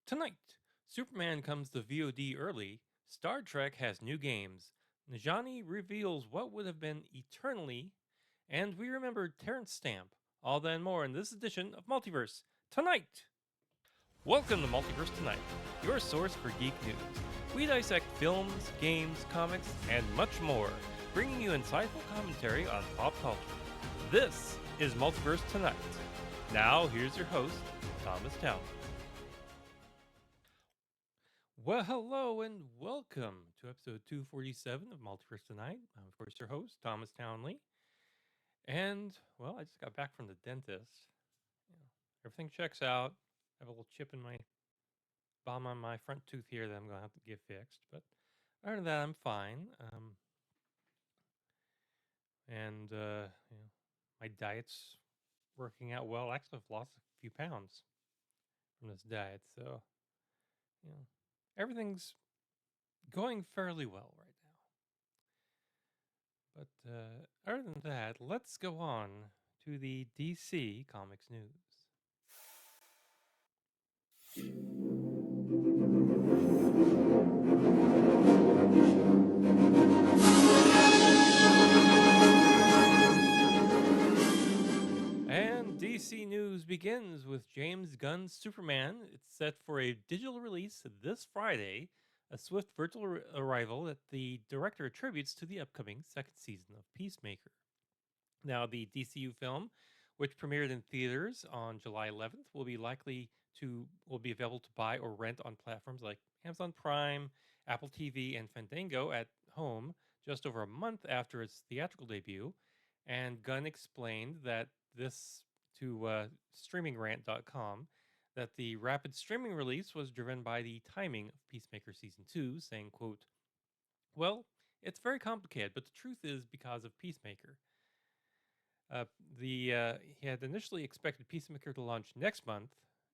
Tonight, Superman comes to VOD early, Star Trek has new games, Najani reveals what would have been eternally, and we remember Terrence Stamp. All that and more in this edition of Multiverse Tonight! Welcome to Multiverse Tonight, your source for geek news. We dissect films, games, comics, and much more, bringing you insightful commentary on pop culture. This is Multiverse Tonight. Now, here's your host, Thomas Town. Well, hello and welcome to episode 247 of Multiverse Tonight. I'm, of course, your host, Thomas Townley. And, well, I just got back from the dentist. Everything checks out. I have a little chip in my bottom on my front tooth here that I'm going to have to get fixed. But other than that, I'm fine. My diet's working out well. Actually, I've lost a few pounds from this diet. So, everything's going fairly well right now. But other than that, let's go on to the DC Comics news. And DC News begins with James Gunn's Superman. It's set for a digital release this Friday, a swift virtual arrival that the director attributes to the upcoming second season of Peacemaker. Now, the DCU film, which premiered in theaters on July 11th, will be available to buy or rent on platforms like Amazon Prime, Apple TV, and Fandango at home just over a month after its theatrical debut. And Gunn explained that this to streamingrant.com that the rapid streaming release was driven by the timing of Peacemaker season 2, saying, quote, "Well, it's very complicated, but the truth is because of Peacemaker. He had initially expected Peacemaker to launch next month.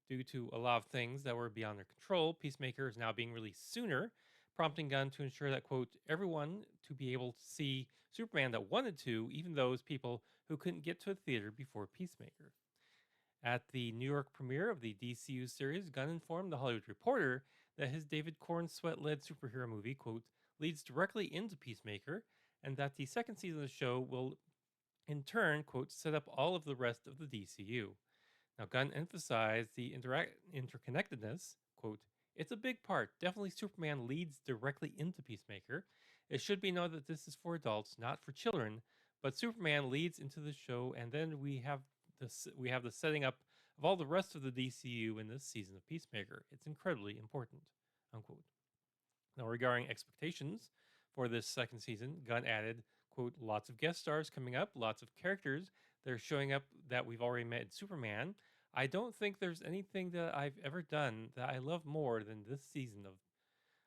Due to a lot of things that were beyond their control, Peacemaker is now being released sooner, prompting Gunn to ensure that, quote, everyone to be able to see Superman that wanted to, even those people who couldn't get to a theater before Peacemaker." At the New York premiere of the DCU series, Gunn informed The Hollywood Reporter that his David Cornsweet-led superhero movie, quote, leads directly into Peacemaker, and that the second season of the show will in turn, quote, set up all of the rest of the DCU. Now, Gunn emphasized the interconnectedness, quote, it's a big part. Definitely Superman leads directly into Peacemaker. It should be known that this is for adults, not for children, but Superman leads into the show, and then we have the setting up of all the rest of the DCU in this season of Peacemaker. It's incredibly important, unquote. Now, regarding expectations for this second season, Gunn added, quote, lots of guest stars coming up, lots of characters that are showing up that we've already met in Superman. I don't think there's anything that I've ever done that I love more than this season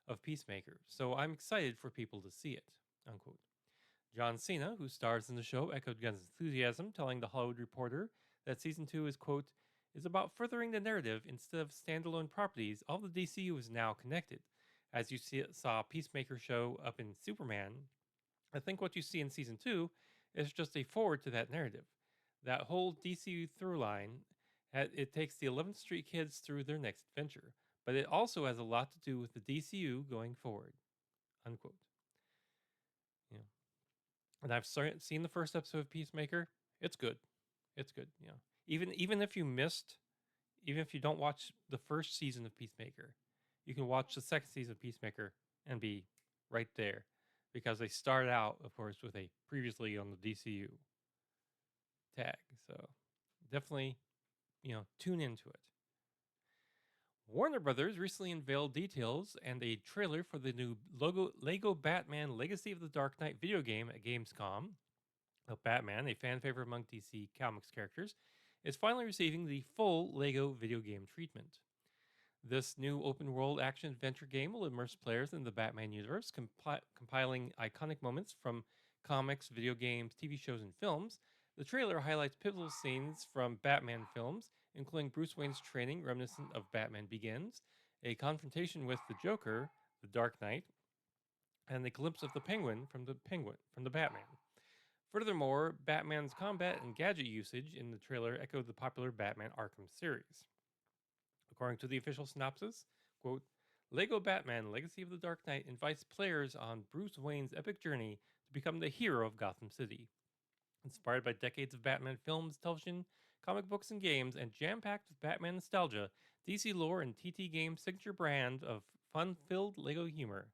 of Peacemaker. So I'm excited for people to see it, unquote. John Cena, who stars in the show, echoed Gunn's enthusiasm, telling The Hollywood Reporter that season 2 is, quote, is about furthering the narrative instead of standalone properties. All the DCU is now connected. As you saw Peacemaker show up in Superman, I think what you see in season 2 is just a forward to that narrative. That whole DCU throughline, it takes the 11th Street kids through their next adventure, but it also has a lot to do with the DCU going forward, unquote. Yeah. And I've seen the first episode of Peacemaker. It's good. It's good. Even if you don't watch the first season of Peacemaker, you can watch the second season of Peacemaker and be right there, because they start out, of course, with a previously on the DCU tag. So definitely, tune into it. Warner Brothers recently unveiled details and a trailer for the new Lego Batman Legacy of the Dark Knight video game at Gamescom. Now, Batman, a fan favorite among DC Comics characters, is finally receiving the full Lego video game treatment. This new open world action adventure game will immerse players in the Batman universe, compiling iconic moments from comics, video games, TV shows, and films. The trailer highlights pivotal scenes from Batman films, including Bruce Wayne's training reminiscent of Batman Begins, a confrontation with the Joker, the Dark Knight, and the glimpse of the Penguin from the Batman. Furthermore, Batman's combat and gadget usage in the trailer echoed the popular Batman Arkham series. According to the official synopsis, quote, Lego Batman Legacy of the Dark Knight invites players on Bruce Wayne's epic journey to become the hero of Gotham City. Inspired by decades of Batman films, television, comic books, and games, and jam packed with Batman nostalgia, DC lore, and TT Games' signature brand of fun filled Lego humor.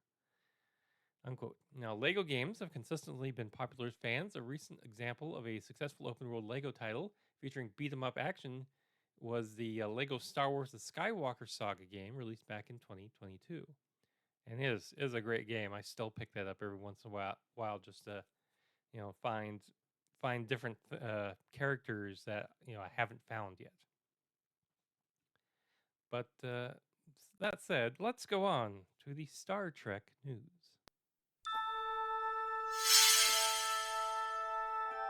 Unquote. Now, Lego games have consistently been popular with fans. A recent example of a successful open world Lego title featuring beat 'em up action was the Lego Star Wars The Skywalker Saga game released back in 2022. And it is a great game. I still pick that up every once in a while just to find different characters that I haven't found yet. But that said, let's go on to the Star Trek news.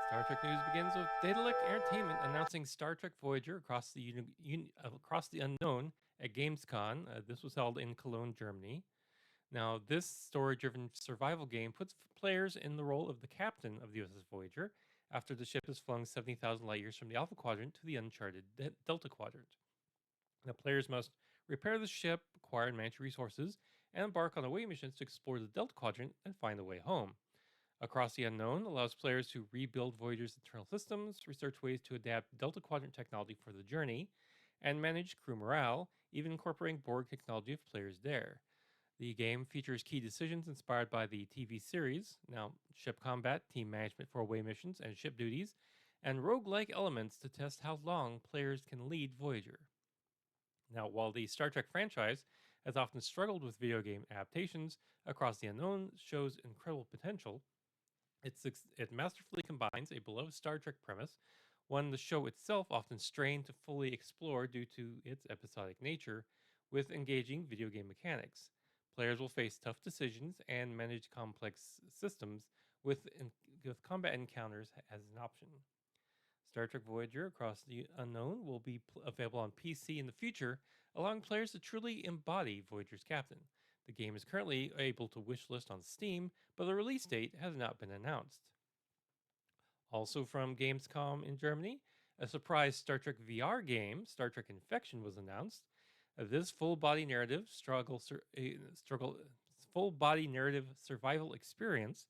Star Trek news begins with Daedalic Entertainment announcing Star Trek Voyager across the unknown at Gamescom. This was held in Cologne, Germany. Now, this story-driven survival game puts players in the role of the captain of the USS Voyager after the ship is flung 70,000 light years from the Alpha Quadrant to the uncharted Delta Quadrant. Now, players must repair the ship, acquire and manage resources, and embark on away missions to explore the Delta Quadrant and find the way home. Across the Unknown allows players to rebuild Voyager's internal systems, research ways to adapt Delta Quadrant technology for the journey, and manage crew morale, even incorporating Borg technology if players dare. The game features key decisions inspired by the TV series, now ship combat, team management for away missions and ship duties, and roguelike elements to test how long players can lead Voyager. Now, while the Star Trek franchise has often struggled with video game adaptations, Across the Unknown shows incredible potential. It masterfully combines a beloved Star Trek premise, one the show itself often strained to fully explore due to its episodic nature, with engaging video game mechanics. Players will face tough decisions and manage complex systems with combat encounters as an option. Star Trek Voyager Across the Unknown will be available on PC in the future, allowing players to truly embody Voyager's captain. The game is currently able to wishlist on Steam, but the release date has not been announced. Also from Gamescom in Germany, a surprise Star Trek VR game, Star Trek Infection, was announced. This full body narrative survival experience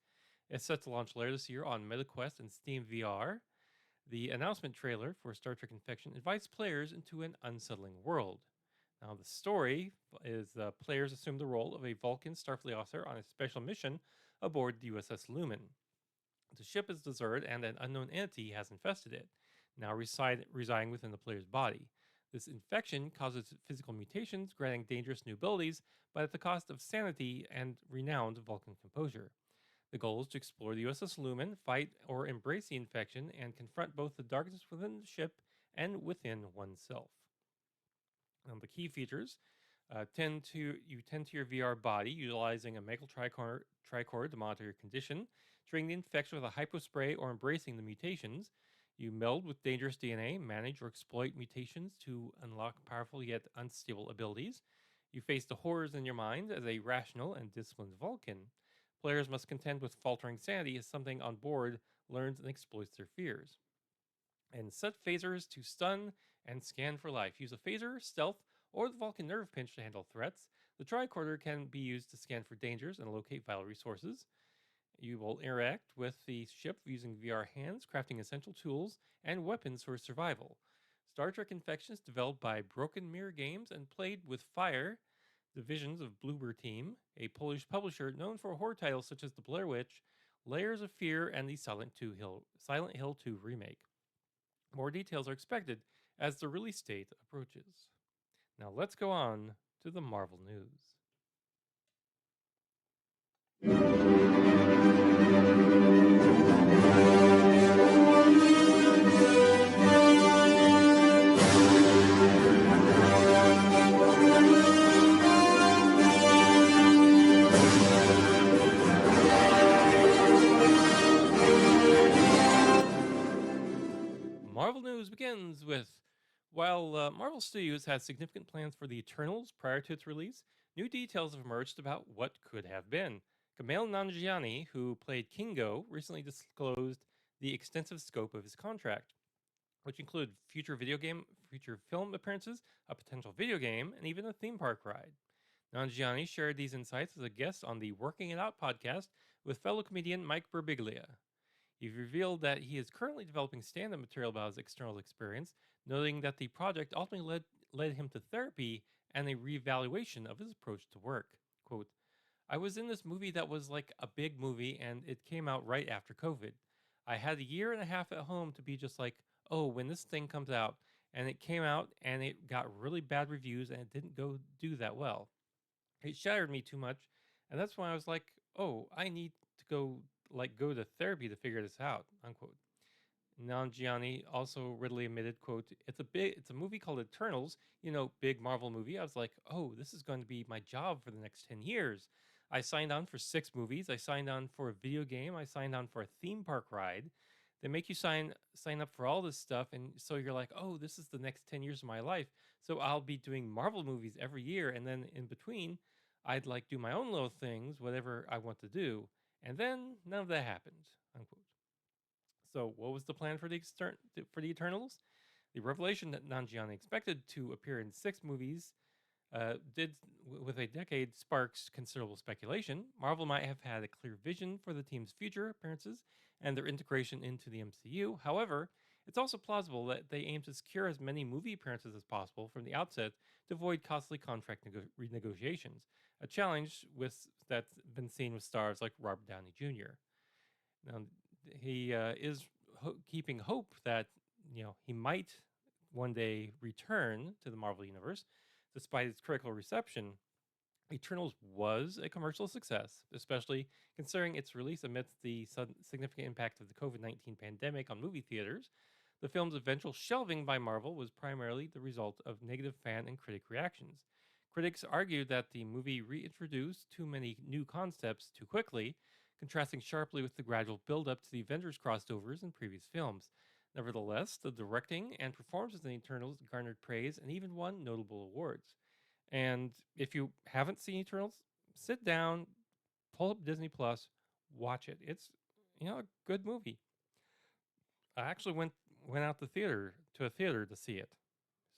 is set to launch later this year on MetaQuest and Steam VR. The announcement trailer for Star Trek Infection invites players into an unsettling world. Now, the story is players assume the role of a Vulcan Starfleet officer on a special mission aboard the USS Lumen. The ship is deserted and an unknown entity has infested it, now residing within the player's body. This infection causes physical mutations, granting dangerous new abilities, but at the cost of sanity and renowned Vulcan composure. The goal is to explore the USS Lumen, fight or embrace the infection, and confront both the darkness within the ship and within oneself. The key features tend to your VR body utilizing a medical tricorder to monitor your condition, treating the infection with a hypospray, or embracing the mutations. You meld with dangerous DNA, manage or exploit mutations to unlock powerful yet unstable abilities. You face the horrors in your mind as a rational and disciplined Vulcan. Players must contend with faltering sanity as something on board learns and exploits their fears. And set phasers to stun and scan for life. Use a phaser, stealth, or the Vulcan nerve pinch to handle threats. The tricorder can be used to scan for dangers and locate vital resources. You will interact with the ship using VR hands, crafting essential tools and weapons for survival. Star Trek Infection is developed by Broken Mirror Games and played with Fire, divisions of Bloober Team, a Polish publisher known for horror titles such as The Blair Witch, Layers of Fear, and the Silent Hill 2 remake. More details are expected as the release date approaches. Now let's go on to the Marvel news. Marvel news begins with while Marvel Studios had significant plans for the Eternals prior to its release, new details have emerged about what could have been. Kumail Nanjiani, who played Kingo, recently disclosed the extensive scope of his contract, which included future film appearances, a potential video game, and even a theme park ride. Nanjiani shared these insights as a guest on the Working It Out podcast with fellow comedian Mike Birbiglia. He revealed that he is currently developing stand up material about his external experience, noting that the project ultimately led him to therapy and a reevaluation of his approach to work. Quote, I was in this movie that was like a big movie and it came out right after COVID. I had a year and a half at home to be just like, oh, when this thing comes out, and it came out and it got really bad reviews and it didn't go do that well. It shattered me too much, and that's when I was like, "Oh, I need to go to therapy to figure this out." Unquote. Nanjiani also readily admitted, "quote It's a movie called Eternals, big Marvel movie." I was like, "Oh, this is going to be my job for the next 10 years." I signed on for 6 movies. I signed on for a video game. I signed on for a theme park ride. They make you sign up for all this stuff, and so you're like, "Oh, this is the next 10 years of my life." So I'll be doing Marvel movies every year, and then in between, I'd like do my own little things, whatever I want to do. And then none of that happened. Unquote. So, what was the plan for the Eternals? The revelation that Nanjiani expected to appear in 6 movies with a decade, sparks considerable speculation. Marvel might have had a clear vision for the team's future appearances and their integration into the MCU. However, it's also plausible that they aim to secure as many movie appearances as possible from the outset to avoid costly contract renegotiations, a challenge that's been seen with stars like Robert Downey Jr. Now, he is keeping hope that he might one day return to the Marvel universe, despite its critical reception. Eternals was a commercial success, especially considering its release amidst the significant impact of the COVID-19 pandemic on movie theaters. The film's eventual shelving by Marvel was primarily the result of negative fan and critic reactions. Critics argued that the movie reintroduced too many new concepts too quickly, contrasting sharply with the gradual build-up to the Avengers crossovers in previous films. Nevertheless, the directing and performances in Eternals garnered praise and even won notable awards. And if you haven't seen Eternals, sit down, pull up Disney Plus, watch it. It's a good movie. I actually went out to a theater to see it.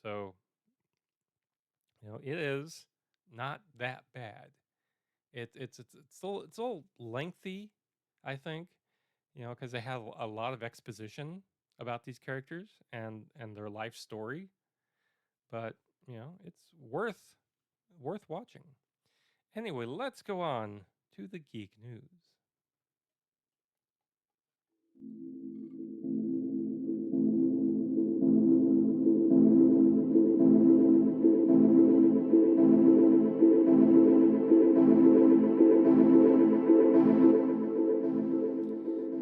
So, it is not that bad. It's a little lengthy, I think, because they have a lot of exposition about these characters and their life story. But it's worth watching. Anyway, let's go on to the geek news.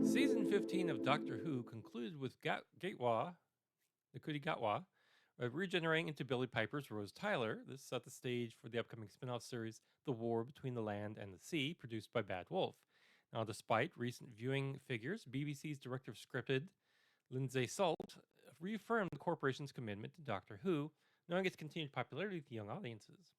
Season 15 of Doctor Who concluded with Gatwa, Nkuti Gatwa, regenerating into Billy Piper's Rose Tyler. This set the stage for the upcoming spin off series, The War Between the Land and the Sea, produced by Bad Wolf. Now, despite recent viewing figures, BBC's director of scripted, Lindsay Salt, reaffirmed the corporation's commitment to Doctor Who, knowing its continued popularity with young audiences.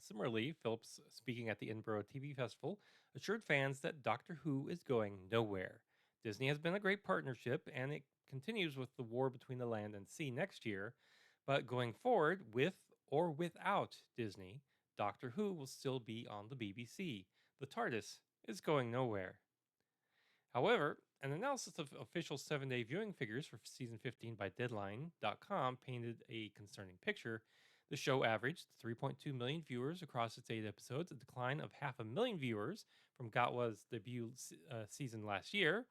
Similarly, Phillips, speaking at the Edinburgh TV Festival, assured fans that Doctor Who is going nowhere. Disney has been a great partnership, and it continues with the War Between the Land and Sea next year. But going forward, with or without Disney, Doctor Who will still be on the BBC. The TARDIS is going nowhere. However, an analysis of official 7-day viewing figures for season 15 by Deadline.com painted a concerning picture. The show averaged 3.2 million viewers across its 8 episodes, a decline of 500,000 viewers from Gatwa's debut season last year.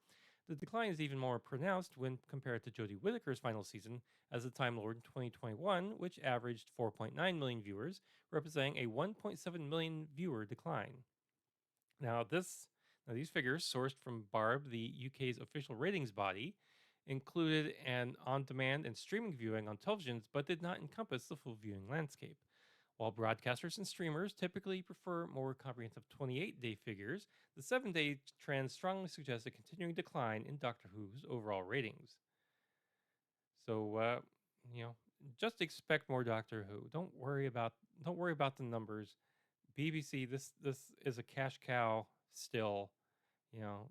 The decline is even more pronounced when compared to Jodie Whittaker's final season as the Time Lord in 2021, which averaged 4.9 million viewers, representing a 1.7 million viewer decline. Now, these figures, sourced from Barb, the UK's official ratings body, included an on-demand and streaming viewing on televisions, but did not encompass the full viewing landscape. While broadcasters and streamers typically prefer more comprehensive 28-day figures, the 7-day trend strongly suggests a continuing decline in Doctor Who's overall ratings. So, just expect more Doctor Who. Don't worry about the numbers. BBC, this is a cash cow still. You know,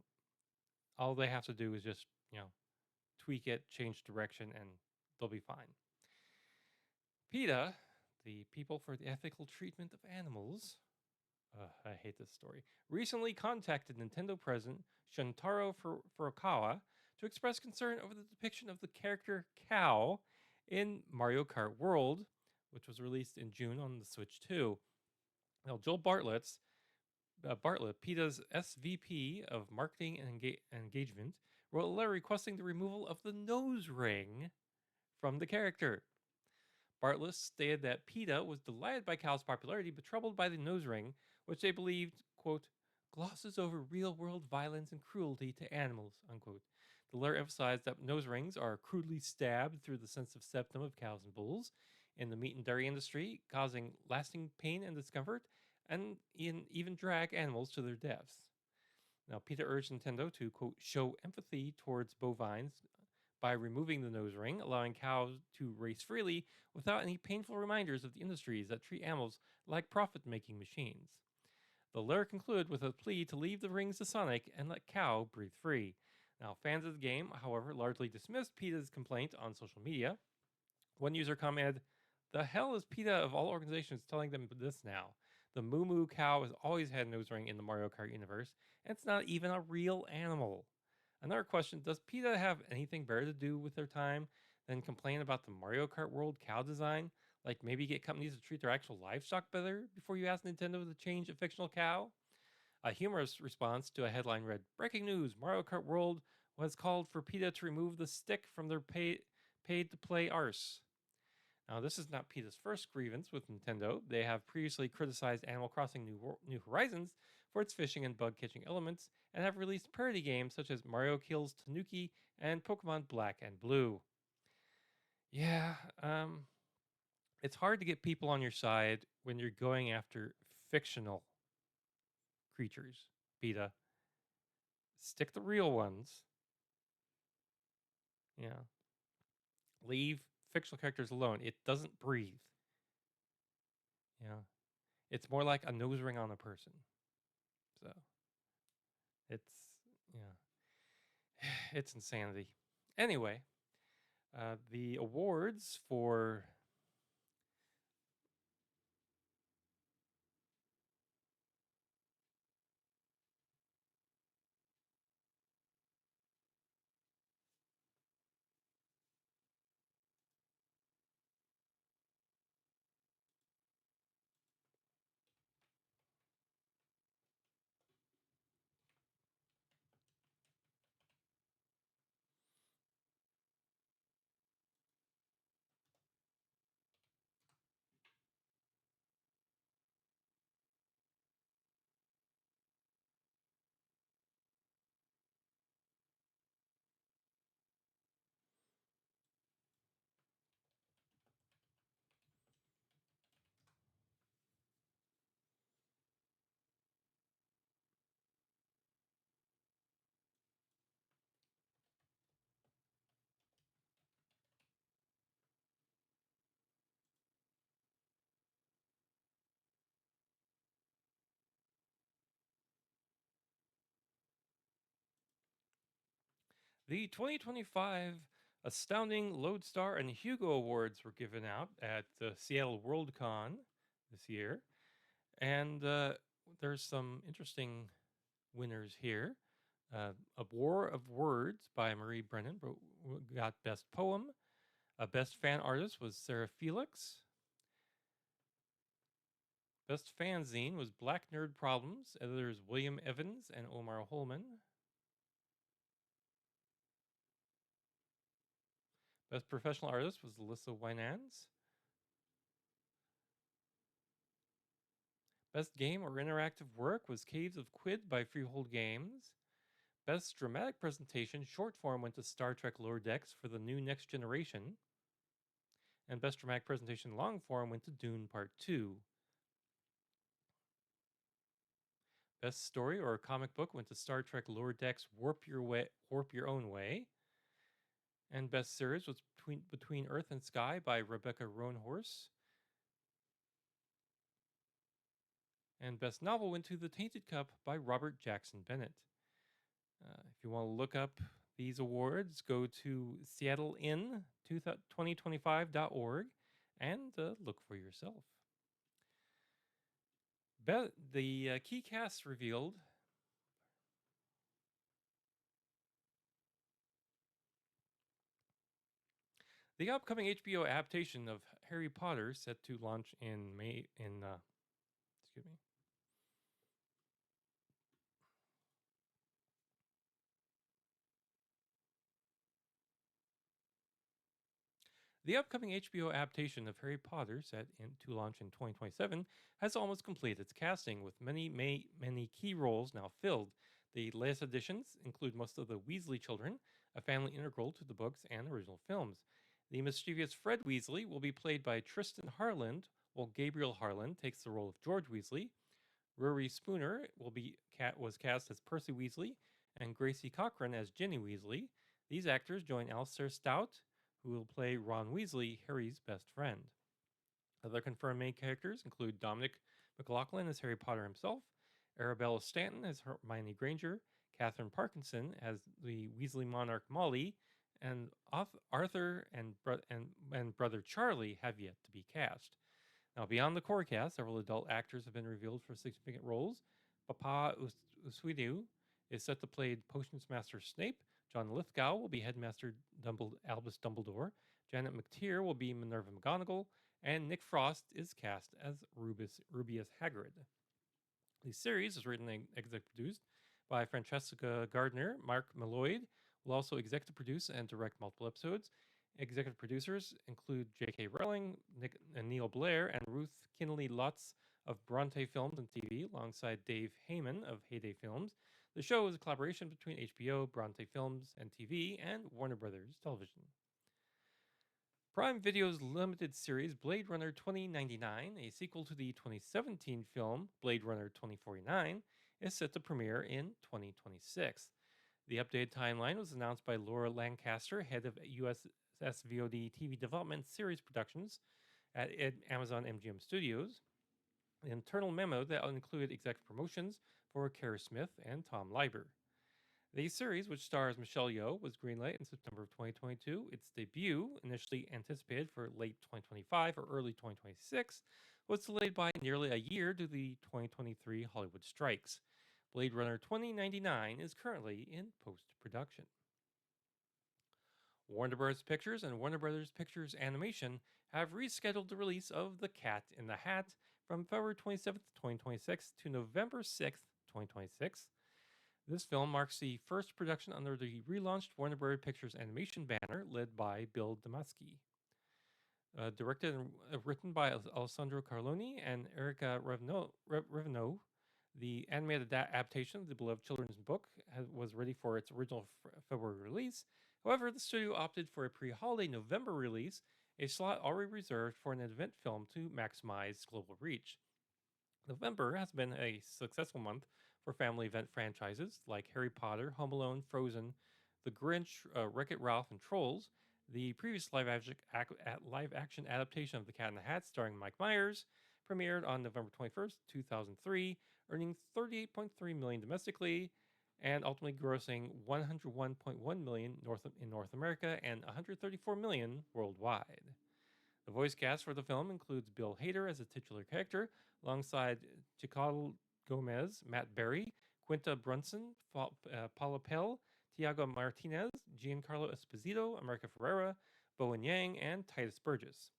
all they have to do is just tweak it, change direction, and they'll be fine. PETA, the People for the Ethical Treatment of Animals, I hate this story, recently contacted Nintendo president Shuntaro Furukawa to express concern over the depiction of the character Cow in Mario Kart World, which was released in June on the Switch 2. Now, Joel Bartlett, PETA's SVP of Marketing and Engagement, wrote a letter requesting the removal of the nose ring from the character. Bartlett stated that PETA was delighted by Cal's popularity but troubled by the nose ring, which they believed, quote, glosses over real world violence and cruelty to animals, unquote. The letter emphasized that nose rings are crudely stabbed through the sensitive septum of cows and bulls in the meat and dairy industry, causing lasting pain and discomfort, and even drag animals to their deaths. Now, PETA urged Nintendo to, quote, show empathy towards bovines by removing the nose ring, allowing cows to race freely without any painful reminders of the industries that treat animals like profit making machines. The letter concluded with a plea to leave the rings to Sonic and let Cow breathe free. Now, fans of the game, however, largely dismissed PETA's complaint on social media. One user commented, the hell is PETA of all organizations telling them this now? The Moo Moo cow has always had a nose ring in the Mario Kart universe, and it's not even a real animal. Another question, does PETA have anything better to do with their time than complain about the Mario Kart World cow design? Like maybe get companies to treat their actual livestock better before you ask Nintendo to change a fictional cow? A humorous response to a headline read, breaking news, Mario Kart World was called for PETA to remove the stick from their paid to play arse. Now, this is not PETA's first grievance with Nintendo. They have previously criticized Animal Crossing New Horizons for its fishing and bug catching elements and have released parody games such as Mario Kills Tanuki and Pokemon Black and Blue. Yeah, it's hard to get people on your side when you're going after fictional creatures, PETA. Stick the real ones. Yeah. Leave fictional characters alone. It doesn't breathe. Yeah. It's more like a nose ring on a person. So it's yeah, it's insanity. Anyway, the awards for the 2025 Astounding Lodestar and Hugo Awards were given out at the Seattle Worldcon this year, and there's some interesting winners here. A War of Words by Marie Brennan got Best Poem. Best Fan Artist was Sarah Felix. Best Fanzine was Black Nerd Problems. Editors William Evans and Omar Holman. Best Professional Artist was Alyssa Winans. Best Game or Interactive Work was Caves of Quid by Freehold Games. Best Dramatic Presentation Short Form went to Star Trek Lower Decks for the New Next Generation. And Best Dramatic Presentation Long Form went to Dune Part 2. Best Story or Comic Book went to Star Trek Lower Decks Warp Your Own Way. And Best Series was Between Earth and Sky by Rebecca Roanhorse. And Best Novel went to The Tainted Cup by Robert Jackson Bennett. If you want to look up these awards, go to seattlein2025.org and look for yourself. The key cast revealed. The upcoming HBO adaptation of Harry Potter, set to launch in May, excuse me. The upcoming HBO adaptation of Harry Potter, to launch in 2027, has almost completed its casting, with many key roles now filled. The latest additions include most of the Weasley children, a family integral to the books and original films. The mischievous Fred Weasley will be played by Tristan Harland, while Gabriel Harlan takes the role of George Weasley. Rory Spooner was cast as Percy Weasley, and Gracie Cochran as Ginny Weasley. These actors join Alistair Stout, who will play Ron Weasley, Harry's best friend. Other confirmed main characters include Dominic McLaughlin as Harry Potter himself, Arabella Stanton as Hermione Granger, Catherine Parkinson as the Weasley monarch Molly, and Arthur and brother Charlie have yet to be cast. Now, beyond the core cast, several adult actors have been revealed for significant roles. Papa Uswidu is set to play Potions Master Snape. John Lithgow will be Headmaster Albus Dumbledore. Janet McTeer will be Minerva McGonagall. And Nick Frost is cast as Rubius Hagrid. The series is written and executive produced by Francesca Gardner. Mark Malloyd will also executive produce and direct multiple episodes. Executive producers include J.K. Rowling, Neil Blair, and Ruth Kinley Lutz of Bronte Films and TV, alongside Dave Heyman of Heyday Films. The show is a collaboration between HBO, Bronte Films and TV, and Warner Brothers Television. Prime Video's limited series Blade Runner 2099, a sequel to the 2017 film Blade Runner 2049, is set to premiere in 2026. The updated timeline was announced by Laura Lancaster, head of USS VOD TV development series productions at Amazon MGM Studios. An internal memo that included executive promotions for Kara Smith and Tom Leiber. The series, which stars Michelle Yeoh, was greenlit in September of 2022. Its debut, initially anticipated for late 2025 or early 2026, was delayed by nearly a year due to the 2023 Hollywood strikes. Blade Runner 2099 is currently in post-production. Warner Bros. Pictures and Warner Bros. Pictures Animation have rescheduled the release of The Cat in the Hat from February 27th, 2026 to November 6th, 2026. This film marks the first production under the relaunched Warner Bros. Pictures Animation banner led by Bill Damaski. Directed and written by Alessandro Carloni and Erica Revno, the animated adaptation of the beloved children's book was ready for its original February release. However, the studio opted for a pre-holiday November release, a slot already reserved for an event film to maximize global reach. November has been a successful month for family event franchises like Harry Potter, Home Alone, Frozen, The Grinch, Wreck-It Ralph, and Trolls. The previous live-action adaptation of The Cat in the Hat, starring Mike Myers, premiered on November 21st, 2003, earning $38.3 million domestically and ultimately grossing $101.1 million in North America and $134 million worldwide. The voice cast for the film includes Bill Hader as a titular character, alongside Chical Gomez, Matt Berry, Quinta Brunson, Paula Pell, Tiago Martinez, Giancarlo Esposito, America Ferrera, Bowen Yang, and Titus Burgess.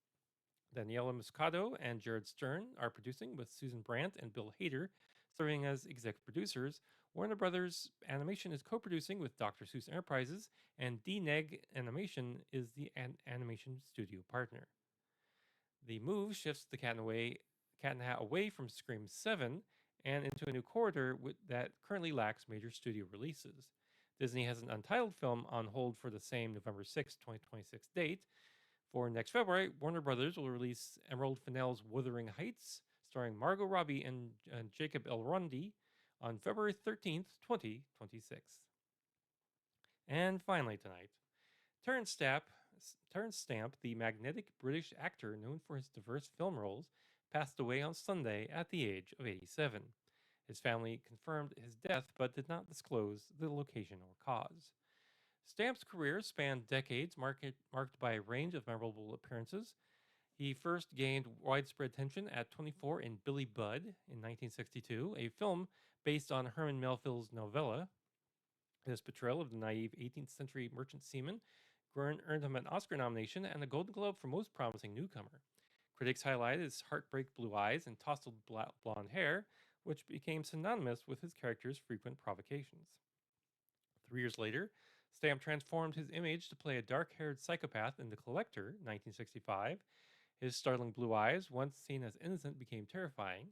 Daniela Muscato and Jared Stern are producing, with Susan Brandt and Bill Hader serving as executive producers. Warner Brothers Animation is co-producing with Dr. Seuss Enterprises, and DNEG Animation is the animation studio partner. The move shifts the Cat in the Hat away from Scream 7 and into a new corridor that currently lacks major studio releases. Disney has an untitled film on hold for the same November 6, 2026 date. For next February, Warner Brothers will release Emerald Fennell's Wuthering Heights, starring Margot Robbie and Jacob Elordi, on February 13th, 2026. And finally tonight, Terrence Stamp, the magnetic British actor known for his diverse film roles, passed away on Sunday at the age of 87. His family confirmed his death but did not disclose the location or cause. Stamp's career spanned decades, marked by a range of memorable appearances He first gained widespread attention at 24 in Billy Budd in 1962, a film based on Herman Melville's novella. His portrayal of the naive 18th century merchant seaman earned him an Oscar nomination and a Golden Globe for Most Promising Newcomer. Critics highlighted his heartbreak blue eyes and tousled blonde hair, which became synonymous with his character's frequent provocations. 3 years later, Stamp transformed his image to play a dark haired psychopath in The Collector, 1965. His startling blue eyes, once seen as innocent, became terrifying.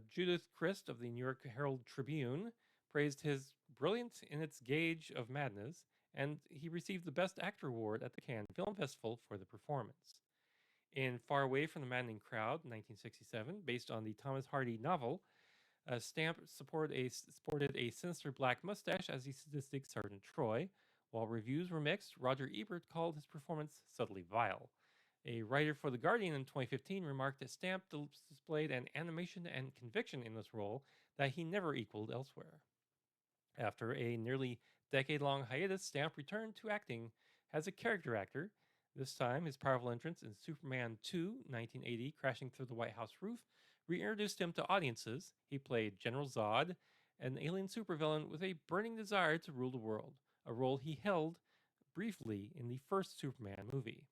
Judith Crist of the New York Herald Tribune praised his brilliant in its gauge of madness, and he received the Best Actor award at the Cannes Film Festival for the performance. In Far Away from the Maddening Crowd, 1967, based on the Thomas Hardy novel, Stamp sported a sinister black mustache as the sadistic Sergeant Troy. While reviews were mixed, Roger Ebert called his performance subtly vile. A writer for The Guardian in 2015 remarked that Stamp displayed an animation and conviction in this role that he never equaled elsewhere. After a nearly decade-long hiatus, Stamp returned to acting as a character actor. This time, his powerful entrance in Superman 2, 1980, crashing through the White House roof, reintroduced him to audiences. He played General Zod, an alien supervillain with a burning desire to rule the world, a role he held briefly in the first Superman movie.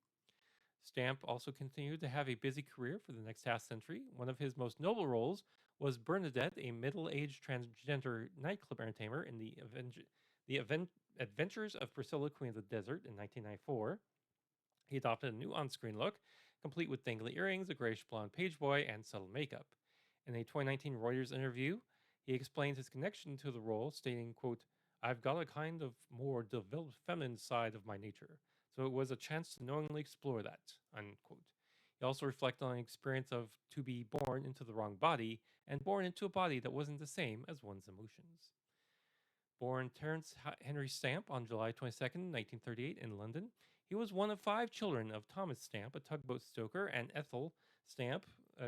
Stamp also continued to have a busy career for the next half century. One of his most notable roles was Bernadette, a middle-aged transgender nightclub entertainer in the Adventures of Priscilla, Queen of the Desert in 1994. He adopted a new on-screen look, complete with dangly earrings, a grayish blonde page boy, and subtle makeup. In a 2019 Reuters interview, he explained his connection to the role, stating, quote, "I've got a kind of more developed feminine side of my nature, so it was a chance to knowingly explore that," unquote. He also reflected on the experience of to be born into the wrong body and born into a body that wasn't the same as one's emotions. Born Terrence Henry Stamp on July 22, 1938, in London, he was one of 5 children of Thomas Stamp, a tugboat stoker, and Ethel Stamp.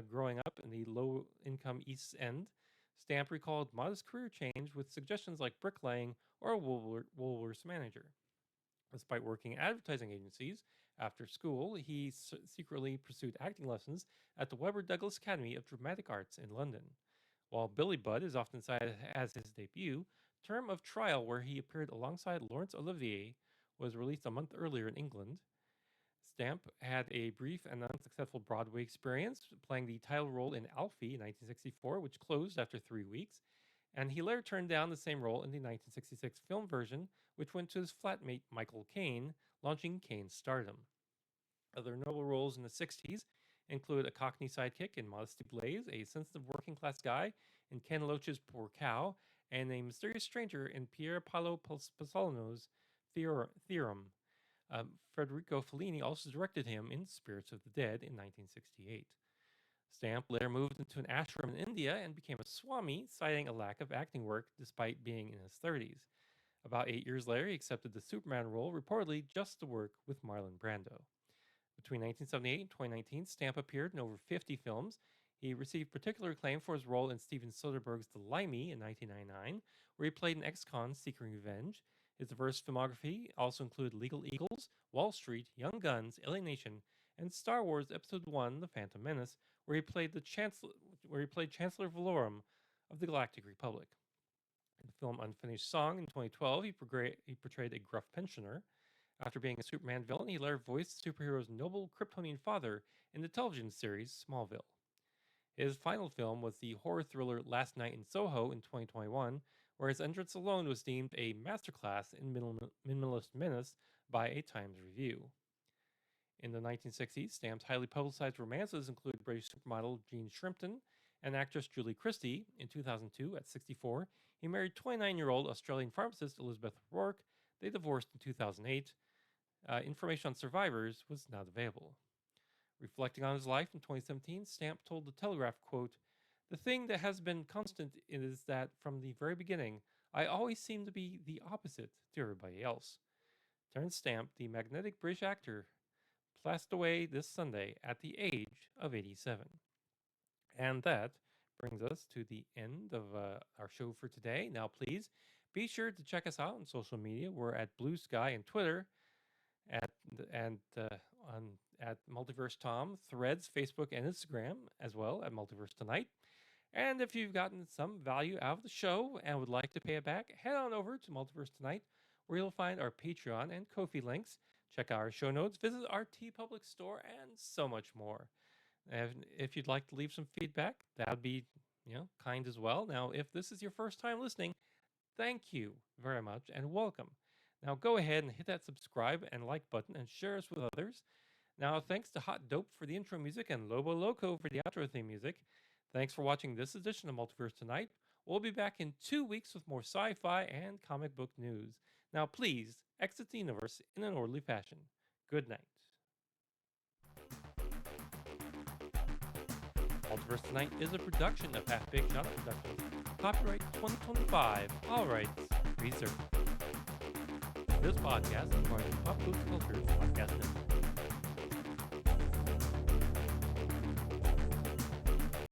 Growing up in the low income East End, Stamp recalled modest career change with suggestions like bricklaying or a Woolworths manager. Despite working at advertising agencies, after school, he secretly pursued acting lessons at the Webber Douglas Academy of Dramatic Arts in London. While Billy Budd is often cited as his debut, Term of Trial, where he appeared alongside Laurence Olivier, was released a month earlier in England. Stamp had a brief and unsuccessful Broadway experience, playing the title role in Alfie in 1964, which closed after 3 weeks, and he later turned down the same role in the 1966 film version, which went to his flatmate Michael Caine, launching Caine's stardom. Other notable roles in the 60s include a Cockney sidekick in Modesty Blaze, a sensitive working class guy in Ken Loach's Poor Cow, and a mysterious stranger in Pier Paolo Pasolino's Theorem. Federico Fellini also directed him in Spirits of the Dead in 1968. Stamp later moved into an ashram in India and became a Swami, citing a lack of acting work despite being in his 30s. About 8 years later, he accepted the Superman role, reportedly just to work with Marlon Brando. Between 1978 and 2019, Stamp appeared in over 50 films. He received particular acclaim for his role in Steven Soderbergh's The Limey in 1999, where he played an ex-con seeking revenge. His diverse filmography also included Legal Eagles, Wall Street, Young Guns, Alienation, and Star Wars Episode 1: The Phantom Menace, where he played Chancellor Valorum of the Galactic Republic. In the film Unfinished Song in 2012, he portrayed a gruff pensioner. After being a Superman villain, he later voiced the superhero's noble Kryptonian father in the television series Smallville. His final film was the horror thriller Last Night in Soho in 2021, where his entrance alone was deemed a masterclass in minimalist menace by a Times review. In the 1960s, Stamp's highly publicized romances include British supermodel Jean Shrimpton and actress Julie Christie. In 2002, at 64, he married 29-year-old Australian pharmacist Elizabeth Rourke. They divorced in 2008. Information on survivors was not available. Reflecting on his life in 2017, Stamp told The Telegraph, quote, "The thing that has been constant is that from the very beginning, I always seem to be the opposite to everybody else." Terrence Stamp, the magnetic British actor, passed away this Sunday at the age of 87. And that brings us to the end of our show for today. Now, please be sure to check us out on social media. We're at Blue Sky and Twitter, and at Multiverse Tom, Threads, Facebook, and Instagram, as well at Multiverse Tonight. And if you've gotten some value out of the show and would like to pay it back, head on over to Multiverse Tonight, where you'll find our Patreon and Ko-fi links. Check out our show notes, visit our T Public store, and so much more. And if you'd like to leave some feedback, that would be kind as well. Now, if this is your first time listening, thank you very much and welcome. Now, go ahead and hit that subscribe and like button and share us with others. Now, thanks to Hot Dope for the intro music and Lobo Loco for the outro theme music. Thanks for watching this edition of Multiverse Tonight. We'll be back in 2 weeks with more sci-fi and comic book news. Now, please exit the universe in an orderly fashion. Good night. Multiverse Tonight is a production of Half Baked Genre Productions. Copyright 2025. All rights reserved. This podcast is part of the Pop Culture Podcast Network.